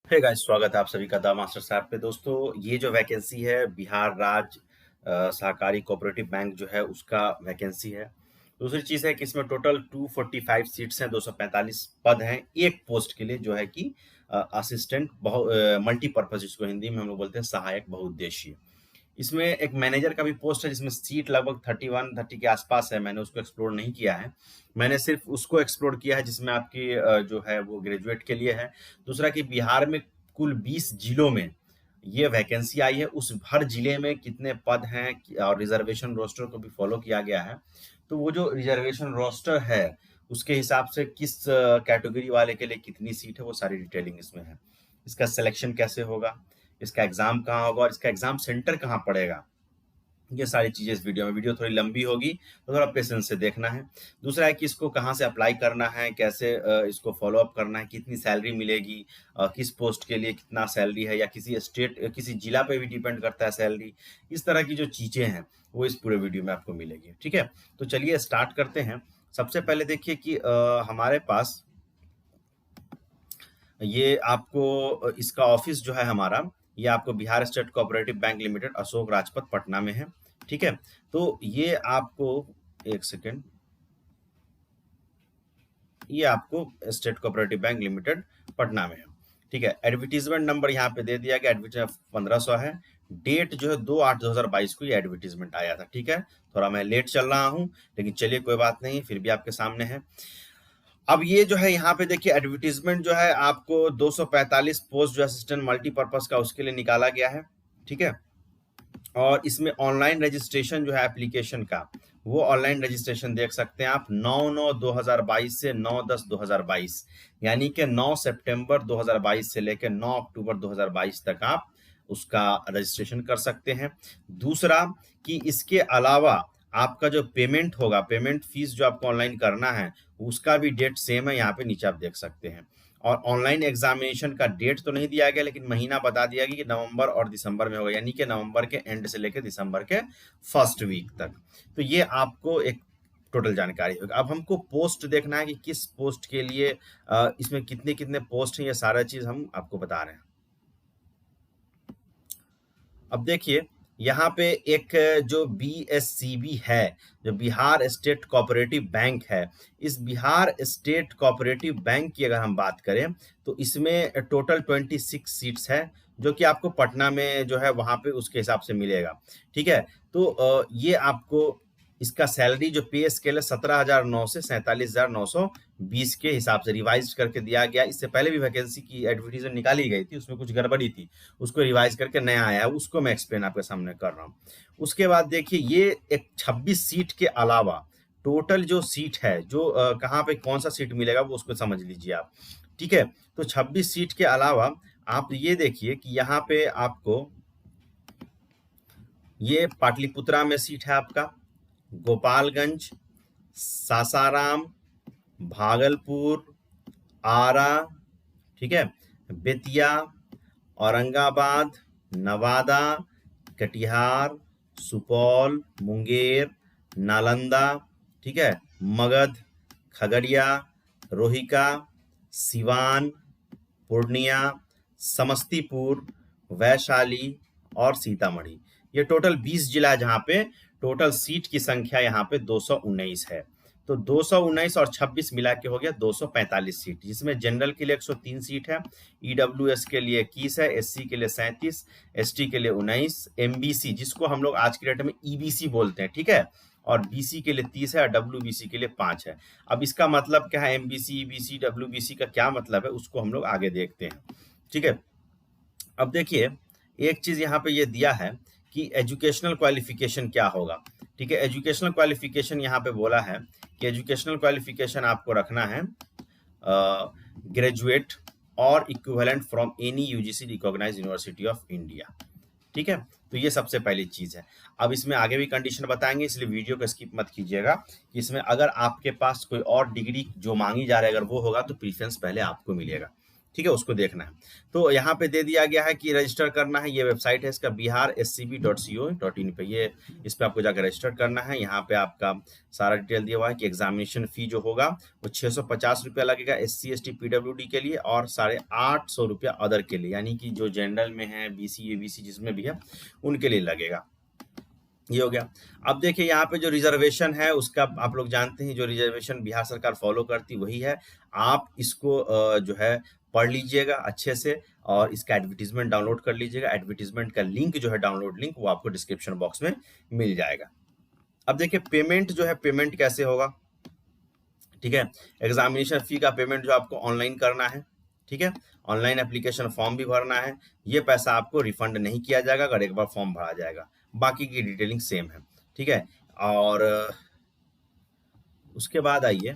Hey guys, स्वागत है आप सभी का द मास्टर साहब पे। दोस्तों, ये जो वैकेंसी है बिहार राज्य सहकारी कोऑपरेटिव बैंक जो है उसका वैकेंसी है। दूसरी चीज़ है कि इसमें टोटल 245 सीट्स हैं, 245 पद हैं एक पोस्ट के लिए, जो है कि असिस्टेंट मल्टीपर्पज, जिसको हिंदी में हम लोग बोलते हैं सहायक बहुउद्देशीय। इसमें एक मैनेजर का भी पोस्ट है जिसमें सीट लगभग 31-30 के आसपास है। मैंने उसको एक्सप्लोर नहीं किया है, मैंने सिर्फ उसको एक्सप्लोर किया है जिसमें आपकी जो है वो ग्रेजुएट के लिए है। दूसरा कि बिहार में कुल 20 जिलों में ये वैकेंसी आई है, उस हर जिले में कितने पद हैं और रिजर्वेशन रोस्टर को भी फॉलो किया गया है। तो वो जो रिजर्वेशन रोस्टर है उसके हिसाब से किस कैटेगरी वाले के लिए कितनी सीट है, वो सारी डिटेलिंग इसमें है। इसका सिलेक्शन कैसे होगा, इसका एग्जाम कहाँ होगा और इसका एग्जाम सेंटर कहाँ पड़ेगा, ये सारी चीजें इस वीडियो में। वीडियो थोड़ी लंबी होगी तो थोड़ा पेशेंस से देखना है। दूसरा है कि इसको कहाँ से अप्लाई करना है, कैसे इसको फॉलो अप करना है, कितनी सैलरी मिलेगी, किस पोस्ट के लिए कितना सैलरी है, या किसी स्टेट किसी जिला पे भी डिपेंड करता है सैलरी। इस तरह की जो चीजें हैं वो इस पूरे वीडियो में आपको मिलेगी। ठीक है, तो चलिए स्टार्ट करते हैं। सबसे पहले देखिए कि हमारे पास ये आपको इसका ऑफिस जो है हमारा, ये आपको Bihar state cooperative bank limited, Ashok Rajpath, Patna में है। ठीक है, तो ये आपको एक सेकेंड, ये आपको state cooperative bank limited Patna में है। ठीक है, एडवर्टीजमेंट नंबर यहाँ पे दे दिया गया, एडवर्टीजमेंट 1500 है। डेट जो है 2/8/2022 को ये एडवर्टीजमेंट आया था। ठीक है, थोड़ा मैं लेट चल रहा हूँ, लेकिन चलिए कोई बात नहीं, फिर भी आपके सामने है। अब ये जो है यहाँ पे देखिए, एडवर्टीजमेंट जो है आपको 245 पोस्ट जो असिस्टेंट मल्टीपर्पज का उसके लिए निकाला गया है। ठीक है, और इसमें ऑनलाइन रजिस्ट्रेशन जो है एप्लीकेशन का, वो ऑनलाइन रजिस्ट्रेशन देख सकते हैं आप 9/9/2022 से 9/10/2022, यानी कि 9 सितंबर 2022 से लेकर 9 अक्टूबर 2022 तक आप उसका रजिस्ट्रेशन कर सकते हैं। दूसरा कि इसके अलावा आपका जो पेमेंट होगा, पेमेंट फीस जो आपको ऑनलाइन करना है, उसका भी डेट सेम है, यहाँ पे नीचे आप देख सकते हैं। और ऑनलाइन एग्जामिनेशन का डेट तो नहीं दिया गया, लेकिन महीना बता दिया गया कि नवंबर और दिसंबर में होगा, यानी कि नवंबर के एंड से लेकर दिसंबर के फर्स्ट वीक तक। तो ये आपको एक टोटल जानकारी होगी। अब हमको पोस्ट देखना है कि किस पोस्ट के लिए इसमें कितने कितने पोस्ट हैं, ये सारा चीज हम आपको बता रहे हैं। अब देखिए यहाँ पे एक जो BSCB है, जो बिहार स्टेट कोऑपरेटिव बैंक है, इस बिहार स्टेट कोऑपरेटिव बैंक की अगर हम बात करें तो इसमें टोटल 26 सीट्स है, जो कि आपको पटना में जो है वहां पे उसके हिसाब से मिलेगा। ठीक है, तो ये आपको इसका सैलरी जो पे स्केल है 17,900 से 47,920 के हिसाब से रिवाइज करके दिया गया। इससे पहले भी वैकेंसी की एडवर्टीजमेंट निकाली गई थी, उसमें कुछ गड़बड़ी थी, उसको रिवाइज करके नया आया है, उसको मैं एक्सप्लेन आपके सामने कर रहा हूँ। उसके बाद देखिए, ये एक 26 सीट के अलावा टोटल जो सीट है, जो कहाँ पे कौन सा सीट मिलेगा वो उसको समझ लीजिए आप। ठीक है, तो 26 सीट के अलावा आप ये देखिए कि यहाँ पे आपको ये पाटलिपुत्रा में सीट है आपका, गोपालगंज, सासाराम, भागलपुर, आरा, ठीक है, बेतिया, औरंगाबाद, नवादा, कटिहार, सुपौल, मुंगेर, नालंदा, ठीक है, मगध, खगड़िया, रोहिका, सिवान, पूर्णिया, समस्तीपुर, वैशाली और सीतामढ़ी। ये टोटल 20 जिला है जहां पे टोटल सीट की संख्या यहाँ पे 219 है। तो 219 और 26 मिला के हो गया 245 सीट, जिसमें जनरल के लिए 103 सीट है, EWS के लिए 21 है, SC के लिए 37, ST के लिए 19, MBC जिसको हम लोग आज की डेट में EBC बोलते हैं, ठीक है, और BC के लिए 30 है और WBC के लिए 5 है। अब इसका मतलब क्या है, MBC, EBC, WBC का क्या मतलब है, उसको हम लोग आगे देखते हैं। ठीक है, अब देखिए एक चीज यहाँ पे ये दिया है कि एजुकेशनल क्वालिफिकेशन क्या होगा। ठीक है, एजुकेशनल क्वालिफिकेशन यहाँ पे बोला है कि एजुकेशनल क्वालिफिकेशन आपको रखना है ग्रेजुएट और equivalent from any UGC recognised university of India. ठीक है, तो ये सबसे पहली चीज है। अब इसमें आगे भी कंडीशन बताएंगे, इसलिए वीडियो को स्किप मत कीजिएगा। कि इसमें अगर आपके पास कोई और डिग्री जो मांगी जा रही है अगर वो होगा तो प्रीफरेंस पहले आपको मिलेगा। ठीक है, उसको देखना है। तो यहाँ पे दे दिया गया है कि रजिस्टर करना है, ये वेबसाइट है इसका bihar.scb.co.in पे, ये इस पे आपको जाकर रजिस्टर करना है। यहाँ पे आपका सारा डिटेल दिया हुआ है कि एग्जामिनेशन फी जो होगा वो 650 रुपया लगेगा SC ST PWD के लिए, और 850 रुपया अदर के लिए, यानी कि जो जनरल में है, BC ABC जिसमें भी है उनके लिए लगेगा। ये हो गया। अब देखिए यहाँ पे जो रिजर्वेशन है उसका आप लोग जानते हैं, जो रिजर्वेशन बिहार सरकार फॉलो करती वही है। आप इसको जो है पढ़ लीजिएगा अच्छे से, और इसका एडवर्टीजमेंट डाउनलोड कर लीजिएगा। एडवर्टीजमेंट का लिंक जो है, डाउनलोड लिंक, वो आपको डिस्क्रिप्शन बॉक्स में मिल जाएगा। अब देखिए पेमेंट जो है, पेमेंट कैसे होगा, ठीक है। एग्जामिनेशन फी का पेमेंट जो आपको ऑनलाइन करना है, ठीक है। ऑनलाइन एप्लीकेशन फॉर्म भी भरना है। ये पैसा आपको रिफंड नहीं किया जाएगा अगर एक बार फॉर्म भरा जाएगा, बाकी की डिटेलिंग सेम है, ठीक है। और उसके बाद आइए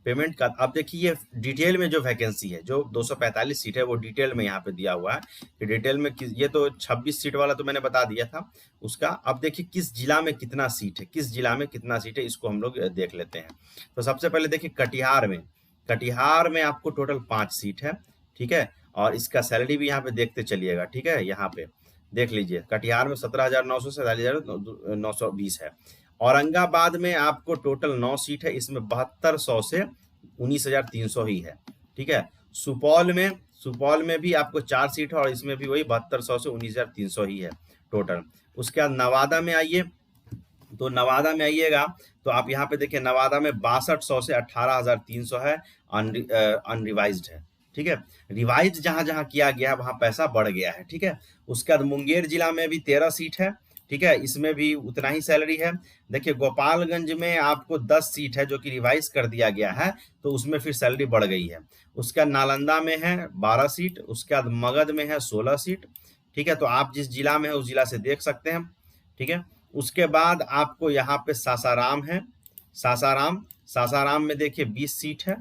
पेमेंट का। अब देखिए ये डिटेल में जो वैकेंसी है, जो 245 सीट है, वो डिटेल में यहाँ पे दिया हुआ है कि डिटेल में ये तो 26 सीट वाला तो मैंने बता दिया था उसका। अब देखिए किस जिला में कितना सीट है, किस जिला में कितना सीट है, इसको हम लोग देख लेते हैं। तो सबसे पहले देखिए कटिहार में आपको टोटल 5 सीट है, ठीक है। और इसका सैलरी भी यहाँ पे देखते चलिएगा, ठीक है। यहाँ पे देख लीजिए, कटिहार में 17,900 से 47,920 है। औरंगाबाद में आपको टोटल 9 सीट है, इसमें 7200 से 19,300 ही है, ठीक है। सुपौल में भी आपको 4 सीट है, और इसमें भी वही 7200 से 19,300 ही है टोटल। उसके बाद नवादा में आइए, तो नवादा में आइएगा तो आप यहाँ पे देखिए नवादा में 6200 से 18,300 है, अनरिवाइज्ड है, ठीक है। रिवाइज जहां जहां किया गया है वहां पैसा बढ़ गया है, ठीक है। उसके बाद मुंगेर जिला में भी 13 सीट है, ठीक है, इसमें भी उतना ही सैलरी है। देखिए गोपालगंज में आपको 10 सीट है जो कि रिवाइज कर दिया गया है, तो उसमें फिर सैलरी बढ़ गई है। उसके बाद नालंदा में है 12 सीट, उसके बाद मगध में है 16 सीट, ठीक है। तो आप जिस जिला में है उस जिला से देख सकते हैं, ठीक है। उसके बाद आपको यहाँ पे सासाराम है, सासाराम में देखिए 20 सीट है।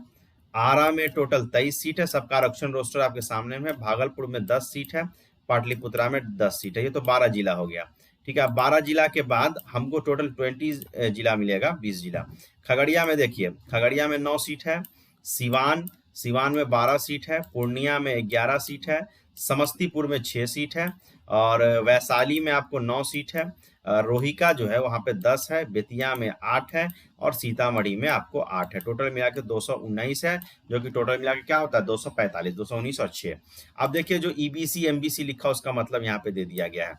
आरा में टोटल 23 सीट है, सबका आरक्षण रोस्टर आपके सामने में। भागलपुर में 10 सीट है, पाटलिपुत्रा में 10 सीट है। ये तो 12 जिला हो गया, ठीक है। 12 जिला के बाद हमको टोटल 20 जिला मिलेगा, 20 जिला। खगड़िया में देखिए, खगड़िया में 9 सीट है। सिवान में 12 सीट है। पूर्णिया में 11 सीट है। समस्तीपुर में 6 सीट है, और वैशाली में आपको 9 सीट है। रोहिका जो है वहां पे 10 है, बेतिया में 8 है, और सीतामढ़ी में आपको 8 है। टोटल मिला के 219 है, जो कि टोटल मिला के क्या होता है 245, 219 और 6। अब देखिए जो EBC MBC लिखा उसका मतलब यहाँ पे दे दिया गया है।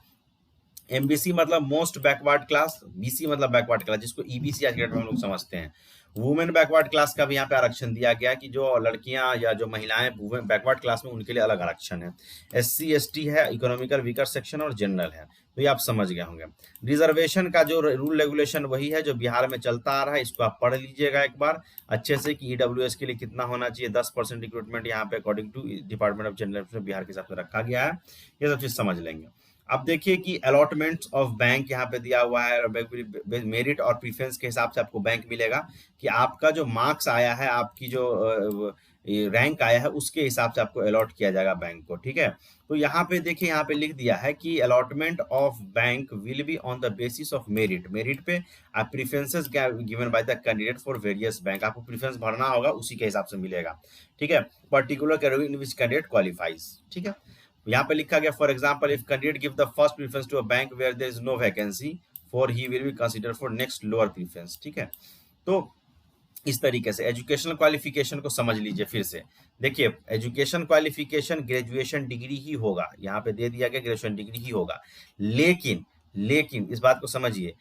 MBC मतलब मोस्ट बैकवर्ड क्लास, BC मतलब बैकवर्ड क्लास, जिसको EBC आज के डेट में हम लोग समझते हैं। वुमेन बैकवर्ड क्लास का भी यहाँ पे आरक्षण दिया गया कि जो लड़कियां या जो महिलाएं वुमेन बैकवर्ड क्लास में, उनके लिए अलग आरक्षण है। SC ST है, इकोनॉमिकल वीकर सेक्शन और जनरल है, तो ये आप समझ गए होंगे। रिजर्वेशन का जो रूल रेगुलेशन वही है जो बिहार में चलता आ रहा है, इसको आप पढ़ लीजिएगा एक बार अच्छे से कि EWS के लिए कितना होना चाहिए। 10% रिक्रूटमेंट यहाँ पे according to department of general Bihar के हिसाब से रखा गया है, ये सब चीज समझ लेंगे। अब देखिए कि अलॉटमेंट ऑफ बैंक यहाँ पे दिया हुआ है, मेरिट और प्रीफरेंस के हिसाब से आपको बैंक मिलेगा कि आपका जो मार्क्स आया है, आपकी जो रैंक आया है, उसके हिसाब से आपको अलॉट किया जाएगा बैंक को, ठीक है। तो यहाँ पे देखिए, यहाँ पे लिख दिया है कि allotment of bank will be on the basis of merit पे आप preferences given by the candidate for various bank, आपको प्रीफरेंस भरना होगा, उसी के हिसाब से मिलेगा, ठीक है। Particular category in which candidate qualifies, ठीक है। यहाँ पे लिखा गया for example if candidate give the first preference to a bank where there is no vacancy for he will be consider for next lower preference, ठीक है। तो इस तरीके से एजुकेशनल क्वालिफिकेशन को समझ लीजिए फिर से। देखिए एजुकेशन क्वालिफिकेशन ग्रेजुएशन डिग्री ही होगा, यहाँ पे दे दिया गया ग्रेजुएशन डिग्री ही होगा, लेकिन इस बात को समझिए,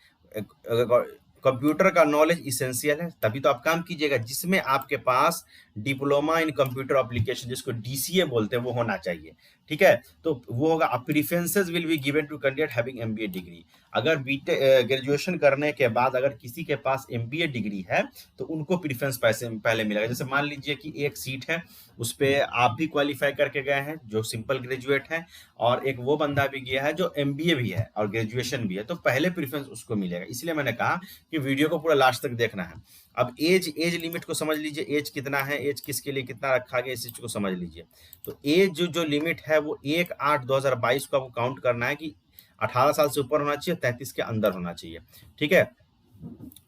कंप्यूटर का नॉलेज इसेंशियल है, तभी तो आप काम कीजिएगा। जिसमें आपके पास डिप्लोमा इन कंप्यूटर एप्लीकेशन, जिसको DCA बोलते हैं, वो होना चाहिए, ठीक है। तो वो होगा। Preferences will be given to candidate having MBA डिग्री। अगर ग्रेजुएशन करने के बाद अगर किसी के पास MBA डिग्री है तो उनको प्रीफरेंस पैसे पहले मिलेगा। जैसे मान लीजिए कि एक सीट है, उस पर आप भी क्वालिफाई करके गए हैं जो सिंपल ग्रेजुएट है, और एक वो बंदा भी गया है जो MBA भी है और ग्रेजुएशन भी है, तो पहले प्रीफरेंस उसको मिलेगा। इसलिए मैंने कहा कि वीडियो को पूरा लास्ट तक देखना है। अब एज लिमिट को समझ लीजिए, एज कितना है, एज किसके लिए कितना रखा गया, इस चीज को समझ लीजिए। तो एज जो लिमिट है वो 1/8/2022 को आपको काउंट करना है कि 18 साल से ऊपर होना चाहिए, 33 के अंदर होना चाहिए, ठीक है।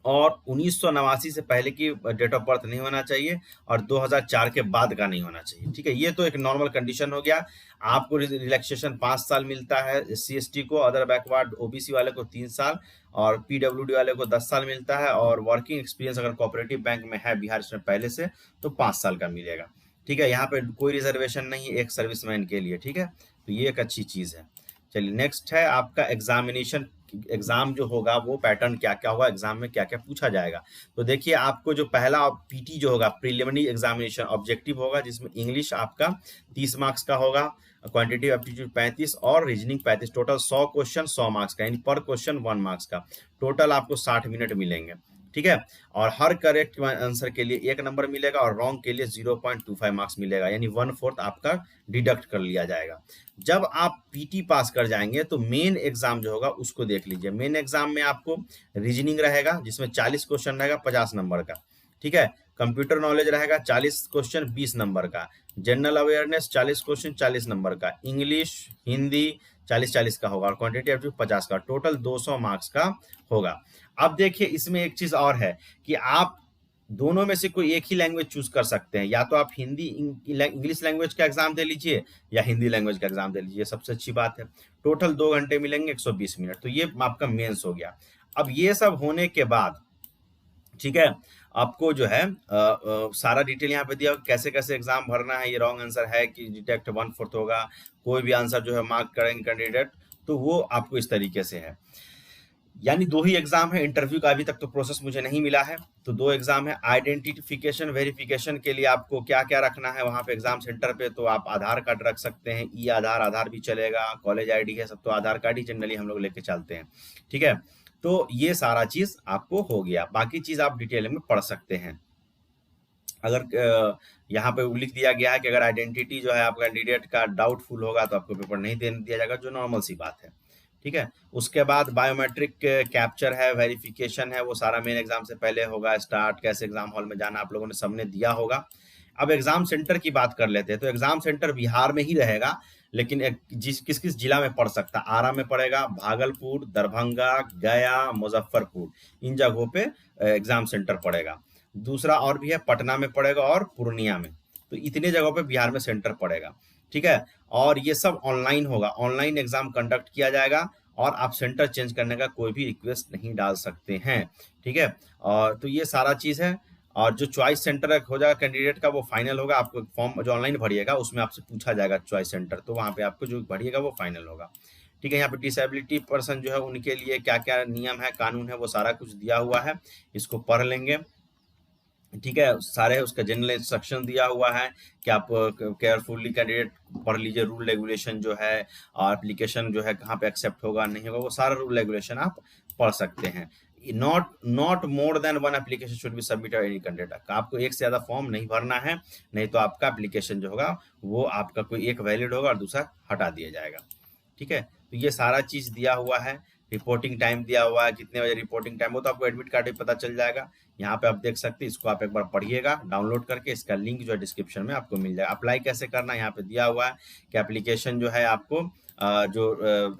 और 1989 से पहले की डेट ऑफ बर्थ नहीं होना चाहिए और 2004 के बाद का नहीं होना चाहिए। ठीक है, ये तो एक नॉर्मल कंडीशन हो गया। आपको रिलैक्सेशन 5 साल मिलता है SC ST को, अदर बैकवर्ड OBC वाले को 3 साल और PWD वाले को 10 साल मिलता है, और वर्किंग एक्सपीरियंस अगर कोऑपरेटिव बैंक में है बिहार इसमें पहले से तो 5 साल का मिलेगा। ठीक है, यहाँ पे कोई रिजर्वेशन नहीं है एक सर्विसमैन के लिए। ठीक है, तो ये एक अच्छी चीज है। चलिए नेक्स्ट है आपका एग्जामिनेशन। एग्जाम जो होगा वो पैटर्न क्या क्या होगा, एग्जाम में क्या क्या पूछा जाएगा। तो देखिए, आपको जो पहला PT जो होगा प्रीलिमिनरी एग्जामिनेशन ऑब्जेक्टिव होगा, जिसमें इंग्लिश आपका 30 मार्क्स का होगा, क्वांटिटी एप्टीट्यूड 35 और रीजनिंग 35। टोटल 100 क्वेश्चन 100 मार्क्स का, यानी पर क्वेश्चन 1 मार्क्स का। टोटल आपको 60 मिनट मिलेंगे। ठीक है, और हर करेक्ट आंसर के लिए 1 नंबर मिलेगा और रॉन्ग के लिए 0.25 मार्क्स मिलेगा, यानी 1/4 आपका डिडक्ट कर लिया जाएगा। जब आप PT पास कर जाएंगे तो मेन एग्जाम जो होगा उसको देख लीजिए। मेन एग्जाम में आपको रीजनिंग रहेगा जिसमें 40 क्वेश्चन रहेगा 50 नंबर का। ठीक है, कंप्यूटर नॉलेज रहेगा 40 क्वेश्चन 20 नंबर का, जनरल अवेयरनेस 40 क्वेश्चन 40 नंबर का, इंग्लिश हिंदी 40-40 का होगा और क्वांटिटी एप्टीट्यूड 50 का। टोटल 200 मार्क्स का होगा। अब देखिए, इसमें एक चीज और है कि आप दोनों में से कोई एक ही लैंग्वेज चूज कर सकते हैं, या तो आप हिंदी इंग्लिश लैंग्वेज का एग्जाम दे लीजिए या हिंदी लैंग्वेज का एग्जाम दे लीजिए, सबसे अच्छी बात है। टोटल 2 घंटे मिलेंगे, 120 मिनट। तो ये आपका मेंस हो गया। अब ये सब होने के बाद, ठीक है, आपको जो है सारा डिटेल यहाँ पे दिया, कैसे कैसे एग्जाम भरना है, ये रॉन्ग आंसर है कि डिटेक्ट 1/4 होगा, कोई भी आंसर जो है मार्क करेंगे कैंडिडेट, तो वो आपको इस तरीके से है। यानी 2 ही एग्जाम है, इंटरव्यू का अभी तक तो प्रोसेस मुझे नहीं मिला है, तो 2 एग्जाम है। आइडेंटिफिकेशन वेरिफिकेशन के लिए आपको क्या क्या रखना है वहां पे एग्जाम सेंटर पे, तो आप आधार कार्ड रख सकते हैं, आधार भी चलेगा, कॉलेज ID है, सब तो आधार कार्ड ही जनरली हम लोग लेके चलते हैं। ठीक है, तो ये सारा चीज आपको हो गया, बाकी चीज आप डिटेल में पढ़ सकते हैं। अगर यहाँ पे लिख दिया गया है कि अगर आइडेंटिटी जो है आपका कैंडिडेट का डाउटफुल होगा तो आपको पेपर नहीं देने दिया जाएगा, जो नॉर्मल सी बात है। ठीक है, उसके बाद बायोमेट्रिक कैप्चर है, वेरिफिकेशन है, वो सारा मेन एग्जाम से पहले होगा। स्टार्ट कैसे एग्जाम हॉल में जाना आप लोगों ने सबने दिया होगा। अब एग्जाम सेंटर की बात कर लेते हैं। तो एग्जाम सेंटर बिहार में ही रहेगा, लेकिन किस किस जिला में पड़ सकता है। आरा में पड़ेगा, भागलपुर, दरभंगा, गया, मुजफ्फरपुर, इन जगहों पे एग्जाम सेंटर पड़ेगा। दूसरा और भी है, पटना में पड़ेगा और पूर्णिया में। तो इतने जगहों पे बिहार में सेंटर पड़ेगा। ठीक है, और ये सब ऑनलाइन होगा, ऑनलाइन एग्जाम कंडक्ट किया जाएगा और आप सेंटर चेंज करने का कोई भी रिक्वेस्ट नहीं डाल सकते हैं। ठीक है, और तो ये सारा चीज है। और जो चॉइस सेंटर हो जाएगा कैंडिडेट का वो फाइनल होगा। आपको फॉर्म जो ऑनलाइन भरिएगा उसमें आपसे पूछा जाएगा चॉइस सेंटर, तो वहाँ पे आपको जो भरिएगा वो फाइनल होगा। ठीक है, यहाँ पे डिसेबिलिटी पर्सन जो है उनके लिए क्या क्या नियम है, कानून है, वो सारा कुछ दिया हुआ है, इसको पढ़ लेंगे। ठीक है, सारे उसका जनरल इंस्ट्रक्शन दिया हुआ है कि आप केयरफुली कैंडिडेट पढ़ लीजिए, रूल रेगुलेशन जो है, और एप्लीकेशन जो है कहाँ पे एक्सेप्ट होगा नहीं होगा, वो सारा रूल रेगुलेशन आप पढ़ सकते हैं। Not more than 1 application should be submitted any candidate. आपको एक से ज्यादा फॉर्म नहीं भरना है, नहीं तो आपका एप्लीकेशन जो होगा वो आपका कोई एक वैलिड होगा और दूसरा हटा दिया जाएगा। ठीक है, तो ये सारा चीज दिया हुआ है। रिपोर्टिंग टाइम दिया हुआ है, कितने बजे रिपोर्टिंग टाइम हो, तो आपको एडमिट कार्ड भी पता चल जाएगा। यहाँ पे आप देख सकते हैं, इसको आप एक बार पढ़िएगा डाउनलोड करके, इसका लिंक जो है डिस्क्रिप्शन में आपको मिल जाएगा। अप्लाई कैसे करना है यहाँ पे दिया हुआ है कि एप्लीकेशन जो है आपको जो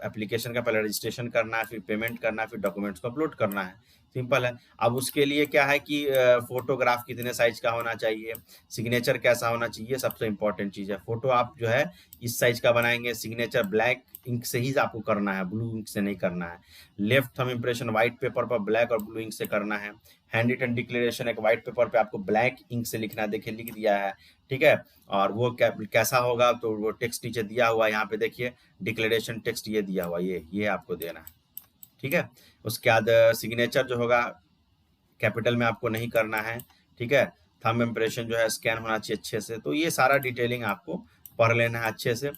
एप्लीकेशन का पहले रजिस्ट्रेशन करना है, फिर पेमेंट करना है, फिर डॉक्यूमेंट्स को अपलोड करना है, सिंपल है। अब उसके लिए क्या है कि फोटोग्राफ कितने साइज का होना चाहिए, सिग्नेचर कैसा होना चाहिए, सबसे इंपॉर्टेंट चीज है। फोटो आप जो है इस साइज का बनाएंगे, सिग्नेचर ब्लैक इंक से ही आपको करना है, ब्लू इंक से नहीं करना है। Left thumb impression white paper पर ब्लैक और ब्लू इंक से करना है। हैंड रिटन डिक्लेरेशन एक व्हाइट पेपर पे आपको ब्लैक इंक से लिखना है, देखिए लिख दिया है। ठीक है, और वो कैसा होगा, तो वो टेक्स्ट नीचे दिया हुआ है, यहाँ पे देखिए डिक्लेरेशन टेक्स्ट ये दिया हुआ, ये आपको देना है। ठीक है, उसके बाद सिग्नेचर जो होगा कैपिटल में आपको नहीं करना है। ठीक है, थंब इम्प्रेशन जो है स्कैन होना चाहिए अच्छे से। तो ये सारा डिटेलिंग आपको पढ़ लेना है अच्छे से।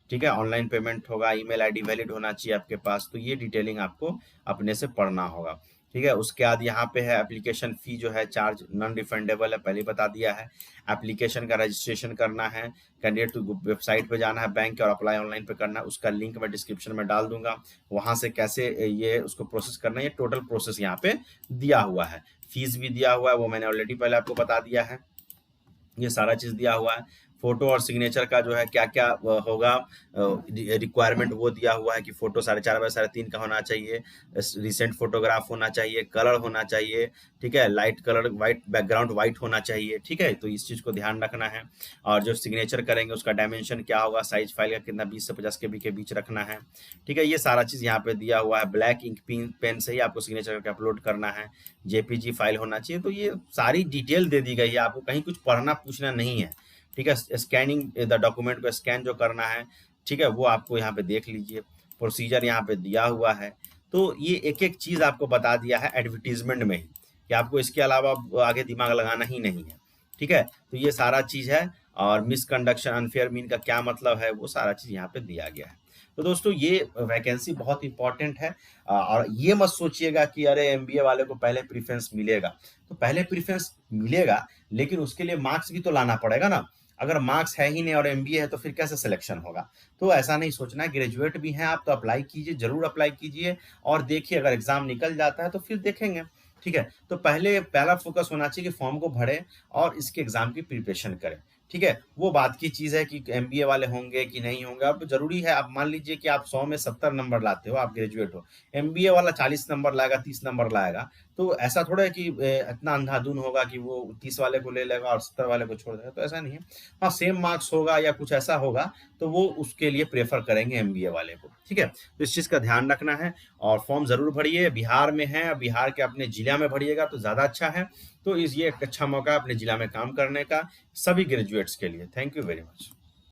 ठीक है, ऑनलाइन पेमेंट होगा, ईमेल आईडी वैलिड होना चाहिए आपके पास, तो ये डिटेलिंग आपको अपने से पढ़ना होगा। ठीक है, उसके बाद यहाँ पे है एप्लीकेशन फी जो है चार्ज नॉन रिफंडेबल है, पहले बता दिया है। एप्लीकेशन का रजिस्ट्रेशन करना है, कैंडिडेट वेबसाइट पे जाना है बैंक और अप्लाई ऑनलाइन पे करना है, उसका लिंक मैं डिस्क्रिप्शन में डाल दूंगा। वहां से कैसे ये उसको प्रोसेस करना है, ये टोटल प्रोसेस यहाँ पे दिया हुआ है। फीस भी दिया हुआ है, वो मैंने ऑलरेडी पहले आपको बता दिया है, ये सारा चीज दिया हुआ है। फोटो और सिग्नेचर का जो है क्या क्या होगा रिक्वायरमेंट वो दिया हुआ है कि फोटो 4.5x3 का होना चाहिए, रिसेंट फोटोग्राफ होना चाहिए, कलर होना चाहिए, ठीक है, light colour, white background white होना चाहिए, ठीक है, तो इस चीज को ध्यान रखना है। और जो सिग्नेचर करेंगे उसका डायमेंशन क्या होगा, साइज फाइल का कितना 20 से 50 KB के बीच रखना है, ठीक है, ये सारा चीज यहाँ पे दिया हुआ है। ब्लैक इंक पेन से ही आपको सिग्नेचर करके अपलोड करना है, जेपीजी फाइल होना चाहिए। तो ये सारी डिटेल दे दी गई है, आपको कहीं कुछ पढ़ना पूछना नहीं है, ठीक है। स्कैनिंग द डॉक्यूमेंट को स्कैन जो करना है, ठीक है, वो आपको यहाँ पे देख लीजिए, प्रोसीजर यहाँ पे दिया हुआ है। तो ये एक एक चीज आपको बता दिया है एडवर्टीजमेंट में ही, कि आपको इसके अलावा आगे दिमाग लगाना ही नहीं है, ठीक है। तो ये सारा चीज है, और मिसकंडक्शन अनफेयर मीन का क्या मतलब है, वो सारा चीज यहाँ पे दिया गया है। तो दोस्तों ये वैकेंसी बहुत इंपॉर्टेंट है, और ये मत सोचिएगा कि अरे एमबीए वाले को पहले प्रीफरेंस मिलेगा। तो पहले प्रीफरेंस मिलेगा, लेकिन उसके लिए मार्क्स भी तो लाना पड़ेगा ना। अगर मार्क्स है ही नहीं और एमबीए है तो फिर कैसे सिलेक्शन होगा। तो ऐसा नहीं सोचना है, ग्रेजुएट भी हैं आप तो अप्लाई कीजिए, जरूर अप्लाई कीजिए, और देखिए अगर एग्जाम निकल जाता है तो फिर देखेंगे, ठीक है। तो पहला फोकस होना चाहिए कि फॉर्म को भरें और इसके एग्जाम की प्रिपरेशन करें, ठीक है। वो बात की चीज है कि एमबीए वाले होंगे कि नहीं होंगे, अब जरूरी है। आप मान लीजिए कि आप 100 में 70 नंबर लाते हो, आप ग्रेजुएट हो, एमबीए वाला 40 नंबर लाएगा, 30 नंबर लाएगा, तो ऐसा थोड़ा है कि इतना अंधाधुन होगा कि वो 30 वाले को ले लेगा और 70 वाले को छोड़ देगा, तो ऐसा नहीं है। हाँ, सेम मार्क्स होगा या कुछ ऐसा होगा तो वो उसके लिए प्रेफर करेंगे एमबीए वाले को, ठीक है। तो इस चीज का ध्यान रखना है, और फॉर्म जरूर भरिए। बिहार में है, बिहार के अपने जिला में भरिएगा तो ज्यादा अच्छा है। तो ये एक अच्छा मौका है अपने जिला में काम करने का, सभी ग्रेजुएट्स के लिए। Thank you very much.